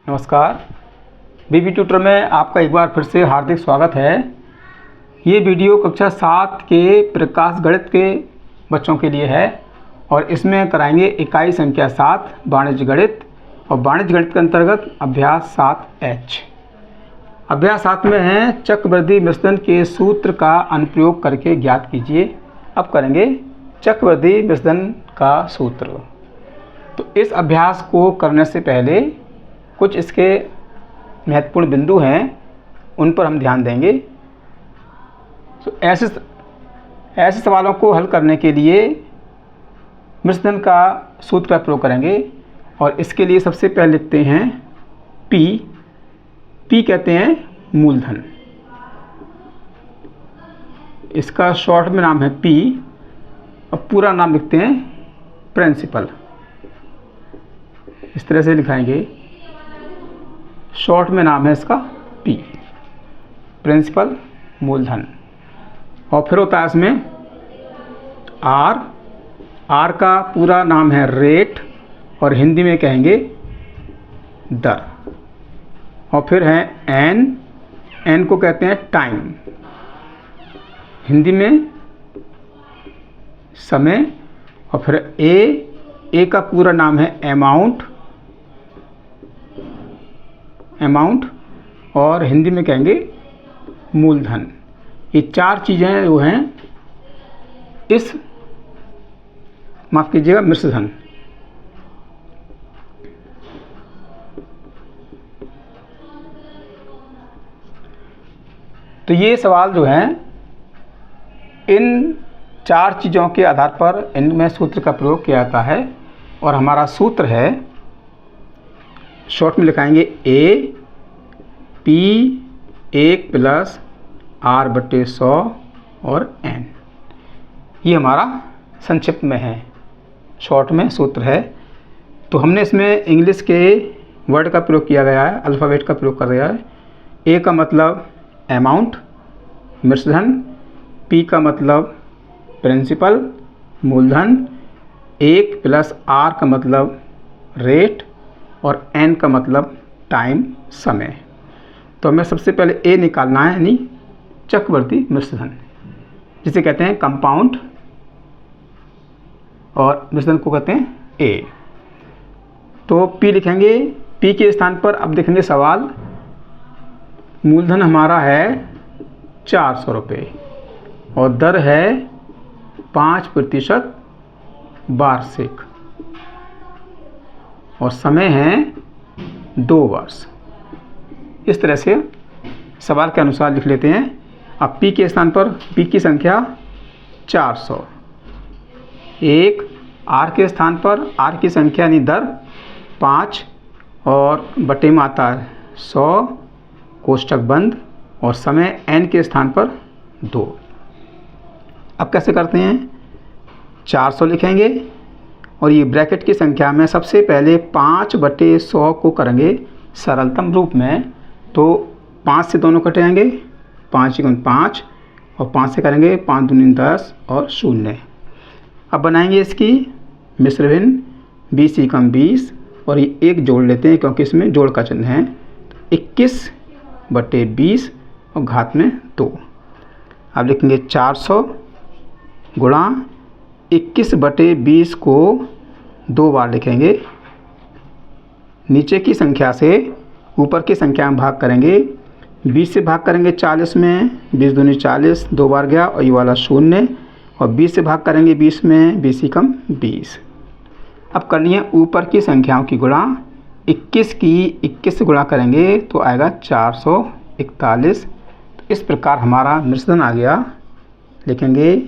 नमस्कार। बीबी ट्यूटर में आपका एक बार फिर से हार्दिक स्वागत है। ये वीडियो कक्षा 7 के प्रकाश गणित के बच्चों के लिए है और इसमें कराएंगे इकाई संख्या 7 वाणिज्य गणित और वाणिज्य गणित के अंतर्गत अभ्यास 7H। अभ्यास 7 में है चक्रवृद्धि मिश्रण के सूत्र का अनुप्रयोग करके ज्ञात कीजिए। अब करेंगे चक्रवृद्धि मिश्रण का सूत्र। तो इस अभ्यास को करने से पहले कुछ इसके महत्वपूर्ण बिंदु हैं, उन पर हम ध्यान देंगे। तो ऐसे सवालों को हल करने के लिए मिश्रण का सूत्र का प्रयोग करेंगे और इसके लिए सबसे पहले लिखते हैं P कहते हैं मूलधन। इसका शॉर्ट में नाम है P और पूरा नाम लिखते हैं प्रिंसिपल। इस तरह से लिखाएंगे, शॉर्ट में नाम है इसका P, प्रिंसिपल मूलधन। और फिर होता है इसमें R का पूरा नाम है रेट और हिंदी में कहेंगे दर। और फिर है N को कहते हैं टाइम, हिंदी में समय। और फिर A का पूरा नाम है अमाउंट और हिंदी में कहेंगे मूलधन। ये चार चीज़ें जो हैं माफ़ कीजिएगा मिश्रधन। तो ये सवाल जो हैं इन चार चीज़ों के आधार पर इनमें सूत्र का प्रयोग किया जाता है और हमारा सूत्र है, शॉर्ट में लिखाएंगे P 1 + R/100 और N। ये हमारा संक्षिप्त में है, शॉर्ट में सूत्र है। तो हमने इसमें इंग्लिश के वर्ड का प्रयोग किया गया है, अल्फ़ाबेट का प्रयोग कर दिया है। A का मतलब अमाउंट मिश्रधन, P का मतलब प्रिंसिपल मूलधन, 1 + R का मतलब रेट और N का मतलब टाइम समय। तो हमें सबसे पहले A निकालना है, यानी चक्रवर्ती मिश्रधन, जिसे कहते हैं कंपाउंड और मिश्रधन को कहते हैं A। तो P लिखेंगे, P के स्थान पर अब देखेंगे सवाल। मूलधन हमारा है 400 रुपये और दर है 5% वार्षिक और समय है 2 वर्ष। इस तरह से सवाल के अनुसार लिख लेते हैं। अब P के स्थान पर P की संख्या 400, 1 R के स्थान पर R की संख्या यानी दर 5 और बटे में आता है 100 कोष्ठक बंद और समय N के स्थान पर 2। अब कैसे करते हैं, 400 लिखेंगे और ये ब्रैकेट की संख्या में सबसे पहले 5/100 को करेंगे सरलतम रूप में। तो 5 से दोनों कटेंगे, 5 × 5 और 5 से करेंगे 5 दूनी 10 और 0। अब बनाएंगे इसकी मिश्र भिन्न, 20 × 20 और ये 1 जोड़ लेते हैं क्योंकि इसमें जोड़ का चिन्ह है। 21/20 और घात में 2। अब लिखेंगे 400 गुणा 21/20 को 2 बार लिखेंगे। नीचे की संख्या से ऊपर की संख्या में भाग करेंगे, 20 से भाग करेंगे 40 में, 20 दूनी 40, 2 बार गया और ये वाला 0। और 20 से भाग करेंगे 20 में, 20 × 20। अब करनी है ऊपर की संख्याओं की गुणा। 21 की 21 से गुणा करेंगे तो आएगा 441। तो इस प्रकार हमारा मिश्रधन आ गया। लिखेंगे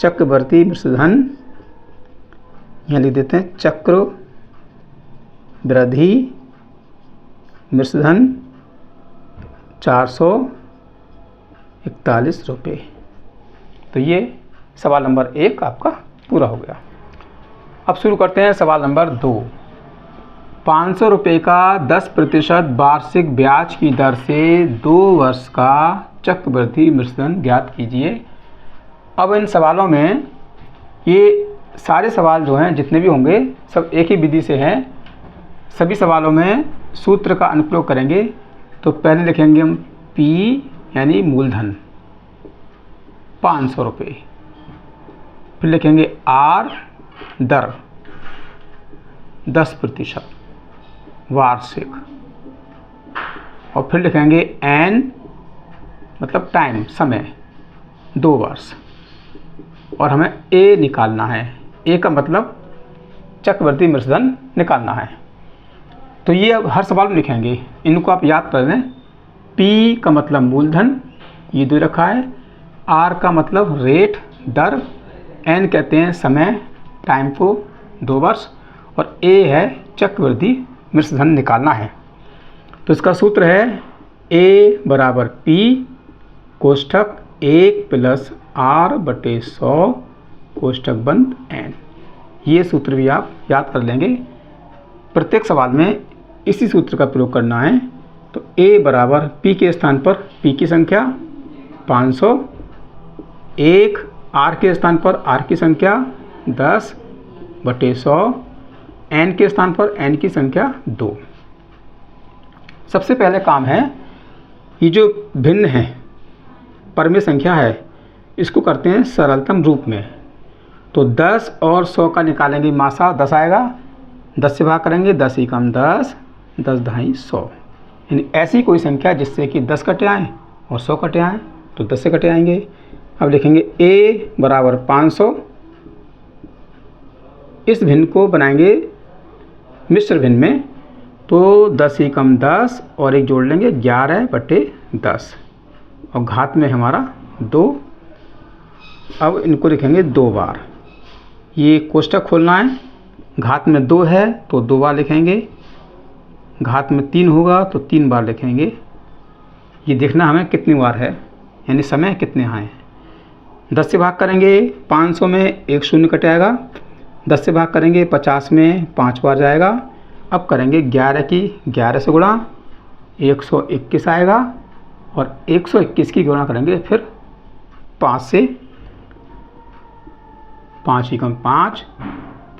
चक्रवर्ती मिश्रधन, यहाँ लिख देते हैं चक्रवृद्धि मिश्रधन 441 रुपये। तो ये सवाल नंबर 1 आपका पूरा हो गया। अब शुरू करते हैं सवाल नंबर 2। 500 रुपये का 10% वार्षिक ब्याज की दर से 2 वर्ष का चक्रवृद्धि मिश्रधन ज्ञात कीजिए। अब इन सवालों में ये सारे सवाल जो हैं जितने भी होंगे सब एक ही विधि से हैं। सभी सवालों में सूत्र का अनुप्रयोग करेंगे। तो पहले लिखेंगे हम P यानी मूलधन 500 रुपये, फिर लिखेंगे R दर 10% वार्षिक, और फिर लिखेंगे N मतलब टाइम समय 2 वर्ष, और हमें A निकालना है। A का मतलब चक्रवृद्धि मृतधन निकालना है। तो ये अब हर सवाल में लिखेंगे, इनको आप याद कर लें। P का मतलब मूलधन, ये 2 रखा है। R का मतलब रेट दर, N कहते हैं समय टाइम को 2 वर्ष, और A है चक्रवृद्धि मृतधन निकालना है। तो इसका सूत्र है A बराबर P कोष्ठक 1 प्लस R बटे 100 कोष्ठक बंद N। ये सूत्र भी आप याद कर लेंगे। प्रत्येक सवाल में इसी सूत्र का प्रयोग करना है। तो A बराबर P के स्थान पर P की संख्या 500, 1 R के स्थान पर R की संख्या 10 बटे 100, N के स्थान पर N की संख्या 2। सबसे पहले काम है, ये जो भिन्न है परमेय संख्या है, इसको करते हैं सरलतम रूप में। तो 10 और 100 का निकालेंगे मासा, 10 आएगा, 10 से भाग करेंगे, 10 एकम 10, 10 ढाई 100। यानी ऐसी कोई संख्या जिससे कि 10 कटे आएँ और 100 कटे आएँ, तो 10 से कटे आएंगे। अब लिखेंगे A बराबर 500। इस भिन्न को बनाएंगे मिश्र भिन्न में, तो 10 एकम 10 और एक जोड़ लेंगे 11 बटे 10, और घात में हमारा 2। अब इनको लिखेंगे 2 बार। ये कोष्ठक खोलना है, घात में 2 है तो 2 बार लिखेंगे, घात में 3 होगा तो 3 बार लिखेंगे। ये देखना हमें कितनी बार है, यानी समय कितने आए। 10 से भाग करेंगे 500 में 1 शून्य कट आएगा, 10 से भाग करेंगे 50 में 5 बार जाएगा। अब करेंगे 11 की 11 से गुणा, 121 आएगा, और 121 की गुणा करेंगे फिर 5 से, 5 एकम 5,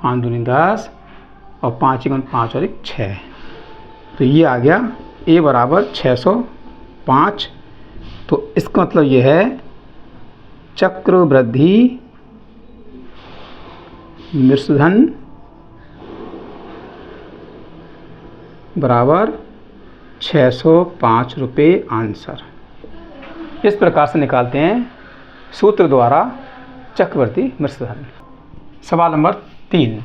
5 दूनी 10, और 5 एकम 5 और 1 6। तो ये आ गया A बराबर 605। तो इसका मतलब ये है चक्रवृद्धि मृतधन बराबर 605 रुपये आंसर। इस प्रकार से निकालते हैं सूत्र द्वारा चक्रवृद्धि मृतधन। सवाल नंबर 3,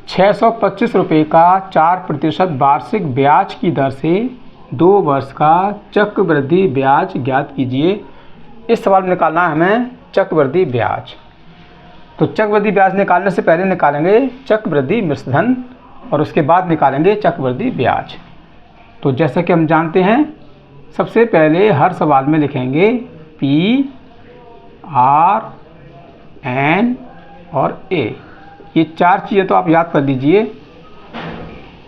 625 रुपये का 4% वार्षिक ब्याज की दर से 2 वर्ष का चक्रवृद्धि ब्याज ज्ञात कीजिए। इस सवाल में निकालना है हमें चक्रवृद्धि ब्याज। तो चक्रवृद्धि ब्याज निकालने से पहले निकालेंगे चक्रवृद्धि मृतधन, और उसके बाद निकालेंगे चक्रवृद्धि ब्याज। तो जैसे कि हम जानते हैं, सबसे पहले हर सवाल में लिखेंगे P, R, N और A। ये 4 चीज़ें तो आप याद कर लीजिए।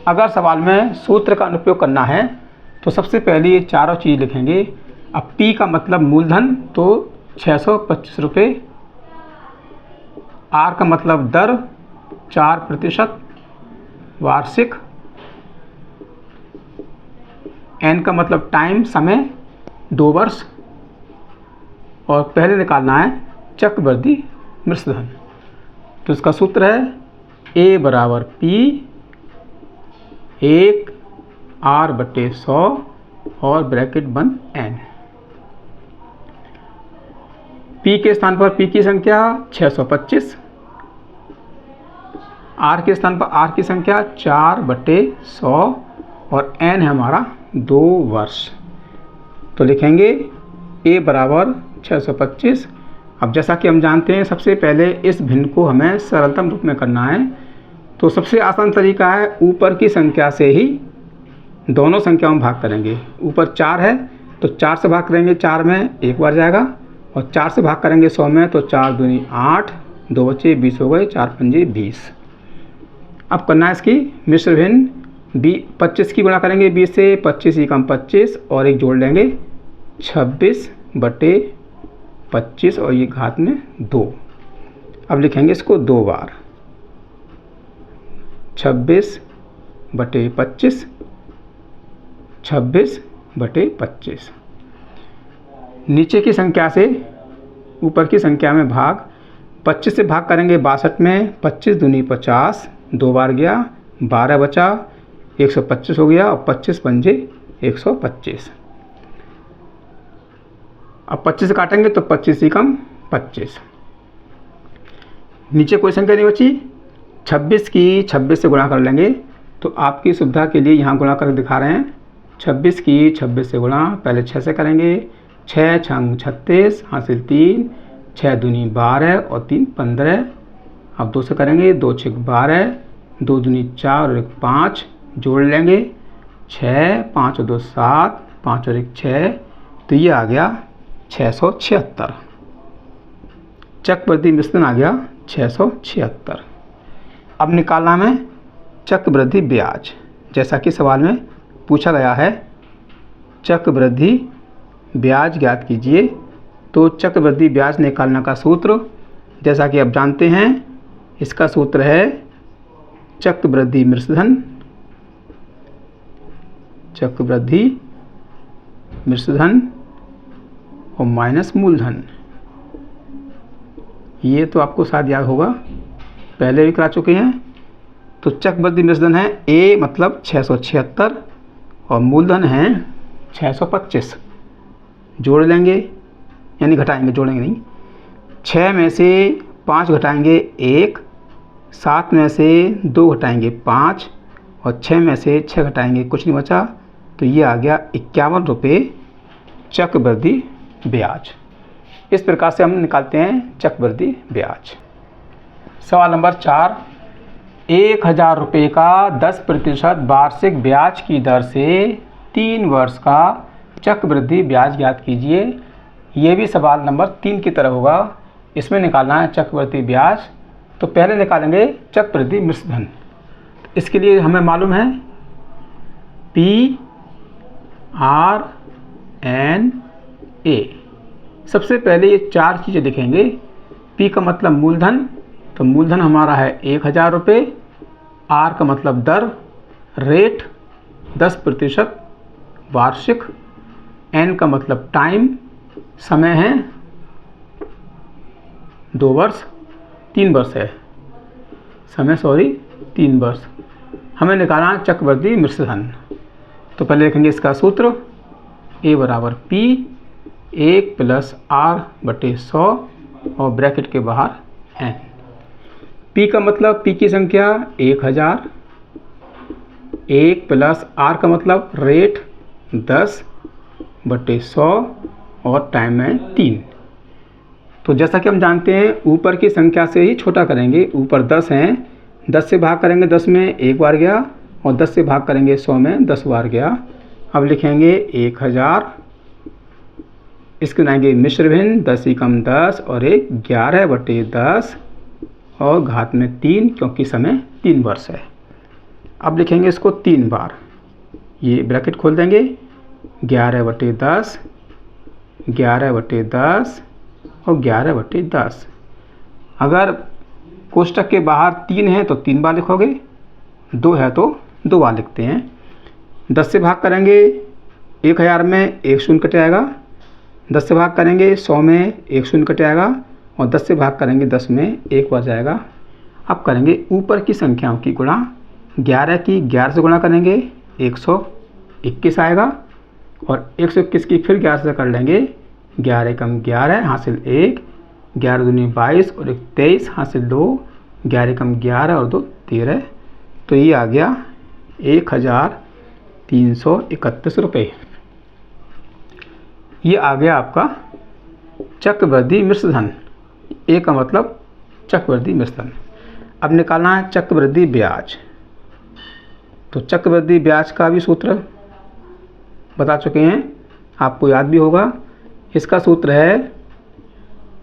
अगर सवाल में सूत्र का अनुप्रयोग करना है तो सबसे पहले ये चारों चीज़ लिखेंगे। अब P का मतलब मूलधन, तो 625 रुपये, R का मतलब दर 4% वार्षिक, N का मतलब टाइम समय 2 वर्ष, और पहले निकालना है चक्रवृद्धि मृतधन। तो इसका सूत्र है A बराबर P 1 R बटे 100 और ब्रैकेट बंद N। P के स्थान पर P की संख्या 625, R के स्थान पर R की संख्या 4 बटे 100, और N है हमारा 2 वर्ष। तो लिखेंगे A बराबर 625। अब जैसा कि हम जानते हैं, सबसे पहले इस भिन्न को हमें सरलतम रूप में करना है। तो सबसे आसान तरीका है, ऊपर की संख्या से ही दोनों संख्याओं में भाग करेंगे। ऊपर 4 है तो 4 से भाग करेंगे, 4 में 1 बार जाएगा, और 4 से भाग करेंगे 100 में, तो 4 दूनी 8, 2 बचे 20 हो गए, 4 पंजे 20। अब करना है इसकी मिश्र भिन्न। 25 की गुणा करेंगे 20 से, 25 एकम 25 और एक जोड़ लेंगे 26 बटे 25 और ये घात में 2। अब लिखेंगे इसको 2 बार, 26 बटे 25, 26 बटे 25। नीचे की संख्या से ऊपर की संख्या में भाग, 25 से भाग करेंगे 62 में, 25 दूनी 50, 2 बार गया, 12 बचा, 125 हो गया और 25 पंजे 125। अब 25 से काटेंगे तो 25 ही कम 25। नीचे कोई संख्या नहीं बची, 26 की 26 से गुणा कर लेंगे। तो आपकी सुविधा के लिए यहाँ गुणा करके दिखा रहे हैं। 26 की 26 से गुणा, पहले 6 से करेंगे, 6 छंग 36 हासिल 3, 6 दूनी 12 और 3 15। अब 2 से करेंगे, 2 छक 12, 2 दूनी 4 और 1 5, जोड़ लेंगे 6, 5 और 2 7, 5 और 1 6, तो ये आ गया 676। चक्रवृद्धि मिश्रण आ गया 676। अब निकालना में चक्रवृद्धि ब्याज, जैसा कि सवाल में पूछा गया है। चक्रवृद्धि ब्याज ज्ञात कीजिए। तो चक्रवृद्धि ब्याज निकालने का सूत्र जैसा कि आप जानते हैं, इसका सूत्र है चक्रवृद्धि मिश्रधन, चक्रवृद्धि मिश्रधन और माइनस मूलधन। ये तो आपको शायद याद होगा, पहले भी करा चुके हैं। तो चक्रवृद्धि मिश्रधन है A मतलब 676 और मूलधन है 625। जोड़ लेंगे, यानी घटाएंगे, जोड़ेंगे नहीं। 6 में से 5 घटाएंगे 1, 7 में से 2 घटाएंगे 5 और 6 में से 6 घटाएंगे कुछ नहीं बचा। तो ये आ गया 51 रुपये चक्रवृद्धि ब्याज। इस प्रकार से हम निकालते हैं चक्रवृद्धि ब्याज। सवाल नंबर 4, 1000 रुपये का 10% वार्षिक ब्याज की दर से 3 वर्ष का चक्रवृद्धि ब्याज ज्ञात कीजिए। ये भी सवाल नंबर 3 की तरह होगा। इसमें निकालना है चक्रवृद्धि ब्याज। तो पहले निकालेंगे चक्रवृद्धि मिश्रधन। इसके लिए हमें मालूम है PRNA। सबसे पहले ये 4 चीज़ें लिखेंगे। P का मतलब मूलधन, तो मूलधन हमारा है 1000 रुपये। R का मतलब दर, रेट 10% वार्षिक। N का मतलब टाइम, समय है 2 वर्ष, 3 वर्ष है समय, 3 वर्ष। हमें निकालना है चक्रवृद्धि मिश्रधन। तो पहले लिखेंगे इसका सूत्र, A बराबर P 1 + R बटे 100 और ब्रैकेट के बाहर N। P का मतलब, P की संख्या 1000, 1 + R का मतलब रेट 10 बटे 100 और टाइम है 3। तो जैसा कि हम जानते हैं ऊपर की संख्या से ही छोटा करेंगे। ऊपर 10 हैं, 10 से भाग करेंगे 10 में 1 बार गया और 10 से भाग करेंगे 100 में 10 बार गया। अब लिखेंगे 1000, इसको बनाएंगे मिश्र भिन्न, 10 ही कम 10 और 1 11 बटे 10 और घात में 3, क्योंकि समय 3 वर्ष है। अब लिखेंगे इसको 3 बार, ये ब्रैकेट खोल देंगे, 11 बटे 10, 11 बटे 10 और 11 बटे 10। अगर कोष्टक के बाहर 3 है तो 3 बार लिखोगे, 2 है तो 2 बार लिखते हैं। 10 से भाग करेंगे 1000 में 1 शून्य कट जाएगा, 10 से भाग करेंगे 100 में 1 शून्य कट जाएगा और 10 से भाग करेंगे 10 में 1 बार जाएगा। अब करेंगे ऊपर की संख्याओं की गुणा। 11 की 11 से गुणा करेंगे 121 आएगा और 121 की फिर 11 से कर लेंगे, 11 कम 11 हासिल 1, 11 दूनी 22 और 1 23 हासिल 2, 11 कम 11 और 2 13। तो ये आ गया 1331 रुपये। ये आ गया आपका चक्रवृद्धि मिश्रधन। ए का मतलब चक्रवृद्धि मिश्रधन। अब निकालना है चक्रवृद्धि ब्याज। तो चक्रवृद्धि ब्याज का भी सूत्र बता चुके हैं, आपको याद भी होगा। इसका सूत्र है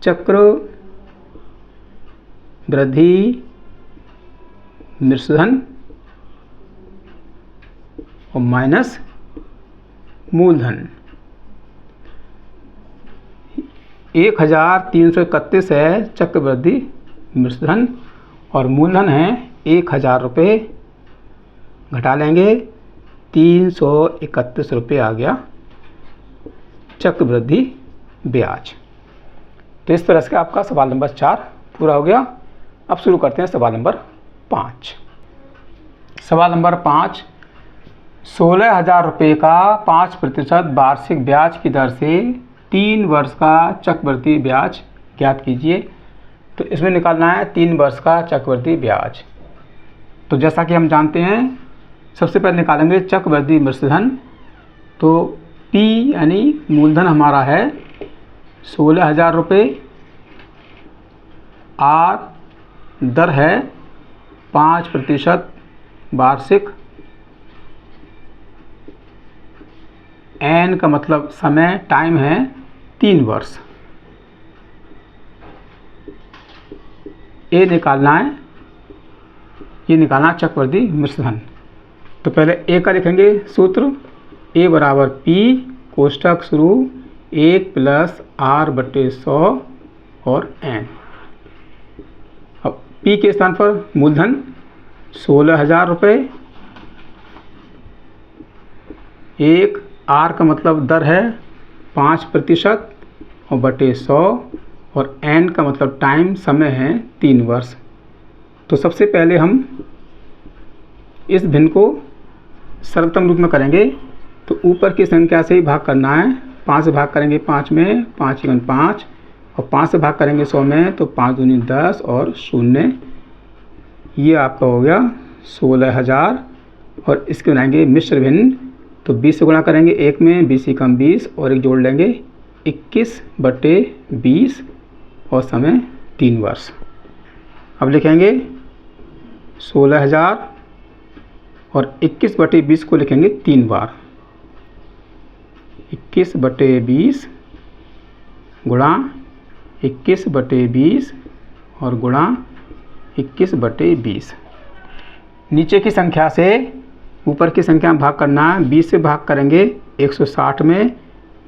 चक्रवृद्धि मिश्रधन और माइनस मूलधन। 1331 है चक्रवृद्धि मिश्रधन और मूलधन है 1000 रुपये। घटा लेंगे 331 रुपये आ गया चक्रवृद्धि ब्याज। तो इस तरह से आपका सवाल नंबर 4 पूरा हो गया। अब शुरू करते हैं सवाल नंबर 5। सवाल नंबर 5, 16,000 रुपये का 5% वार्षिक ब्याज की दर से 3 वर्ष का चक्रवृद्धि ब्याज ज्ञात कीजिए। तो इसमें निकालना है 3 वर्ष का चक्रवृद्धि ब्याज। तो जैसा कि हम जानते हैं, सबसे पहले निकालेंगे चक्रवृद्धि मिश्रधन। तो P यानी मूलधन हमारा है 16,000 रुपये, R दर है 5% वार्षिक, N का मतलब समय, टाइम है 3 वर्ष। A निकालना है, ये निकालना चक्रवृद्धि मिश्रधन। तो पहले A का लिखेंगे सूत्र, A बराबर P कोष्ठक शुरू 1 + R/100 और N। अब P के स्थान पर मूलधन 16,000 रुपये, 1 R का मतलब दर है 5% और बटे 100 और N का मतलब टाइम, समय है 3 वर्ष। तो सबसे पहले हम इस भिन्न को सर्वोत्तम रूप में करेंगे। तो ऊपर की संख्या से ही भाग करना है। 5 से भाग करेंगे 5 में, 5 × 5 और 5 से भाग करेंगे 100 में, तो 5 दूनी 10 और 0। ये आपका हो गया 16,000। और इसके बनाएंगे मिश्र भिन्न। तो 20 से गुणा करेंगे 1 में, 20 × 20 और 1 जोड़ लेंगे 21/20 और समय 3 वर्ष। अब लिखेंगे 16,000 और 21/20 को लिखेंगे 3 बार। 21/20 गुणा 21/20 और गुणा 21/20। नीचे की संख्या से ऊपर की संख्या में भाग करना है। 20 से भाग करेंगे 160 में,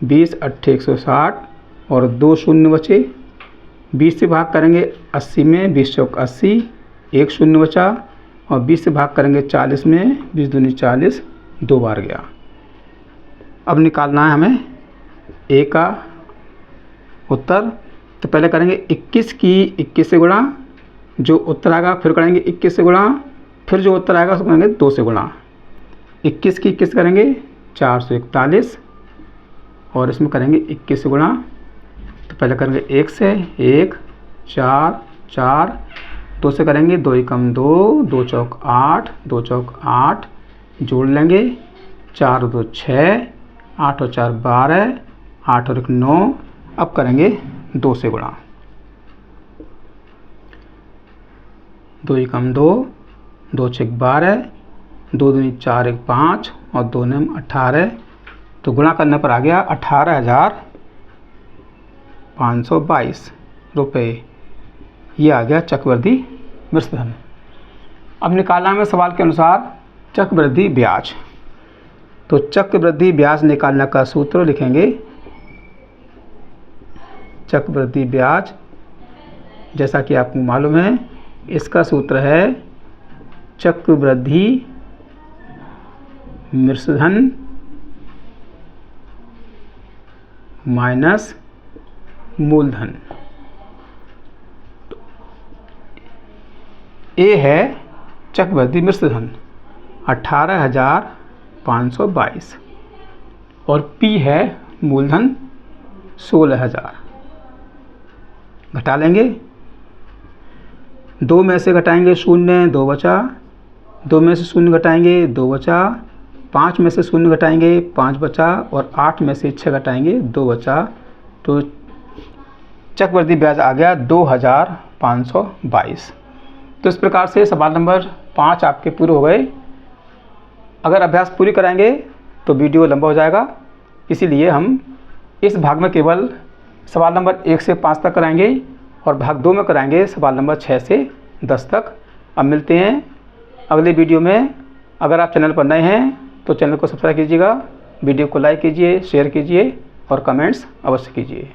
20 × 8 = 160 और 2 शून्य बचे। 20 से भाग करेंगे 80 में, 20 × 4 = 80, 1 शून्य बचा। और 20 से भाग करेंगे 40 में, 20 दूनी 40, 2 बार गया। अब निकालना है हमें A का उत्तर। तो पहले करेंगे 21 की 21 से गुणा, जो उत्तर आएगा फिर करेंगे 21 से गुणा, फिर जो उत्तर आएगा उसको करेंगे 2 से गुणा। 21 की 21 करेंगे 441 और इसमें करेंगे 21 से गुणा। तो पहले करेंगे 1 से, 1 4 4, 2 से करेंगे 2 × 2, 2 चौक 8, 2 चौक 8 जोड़ लेंगे 4 और 2 6, 8 और 4 12, 8 और 1 9। अब करेंगे 2 से गुणा। 2 × 2, 2 × 6 12, 2 दूनी 4 1 5 और 2 9 18। तो गुणा करने पर आ गया 18,522 रुपये। ये आ गया चक्रवृद्धि मिश्रधन। अब निकालना है सवाल के अनुसार चक्रवृद्धि ब्याज। तो चक्रवृद्धि ब्याज निकालने का सूत्र लिखेंगे। चक्रवृद्धि ब्याज जैसा कि आपको मालूम है, इसका सूत्र है चक्रवृद्धि मिश्रधन माइनस मूलधन। ए है चक्रवृद्धि मिश्रधन 18,522 और पी है मूलधन 16,000। घटा लेंगे, 2 में से घटाएंगे 0, 2 बचा। 2 में से 0 घटाएंगे 2 बचा। 5 में से 0 घटाएंगे 5 बचा और 8 में से 6 घटाएंगे 2 बचा। तो चक्रवृद्धि ब्याज आ गया 2,522। तो इस प्रकार से सवाल नंबर 5 आपके पूरे हो गए। अगर अभ्यास पूरी कराएंगे तो वीडियो लंबा हो जाएगा, इसीलिए हम इस भाग में केवल सवाल नंबर 1 से 5 तक कराएंगे और भाग 2 में कराएंगे सवाल नंबर 6 से 10 तक। अब मिलते हैं अगले वीडियो में। अगर आप चैनल पर नए हैं तो चैनल को सब्सक्राइब कीजिएगा, वीडियो को लाइक कीजिए, शेयर कीजिए और कमेंट्स अवश्य कीजिए।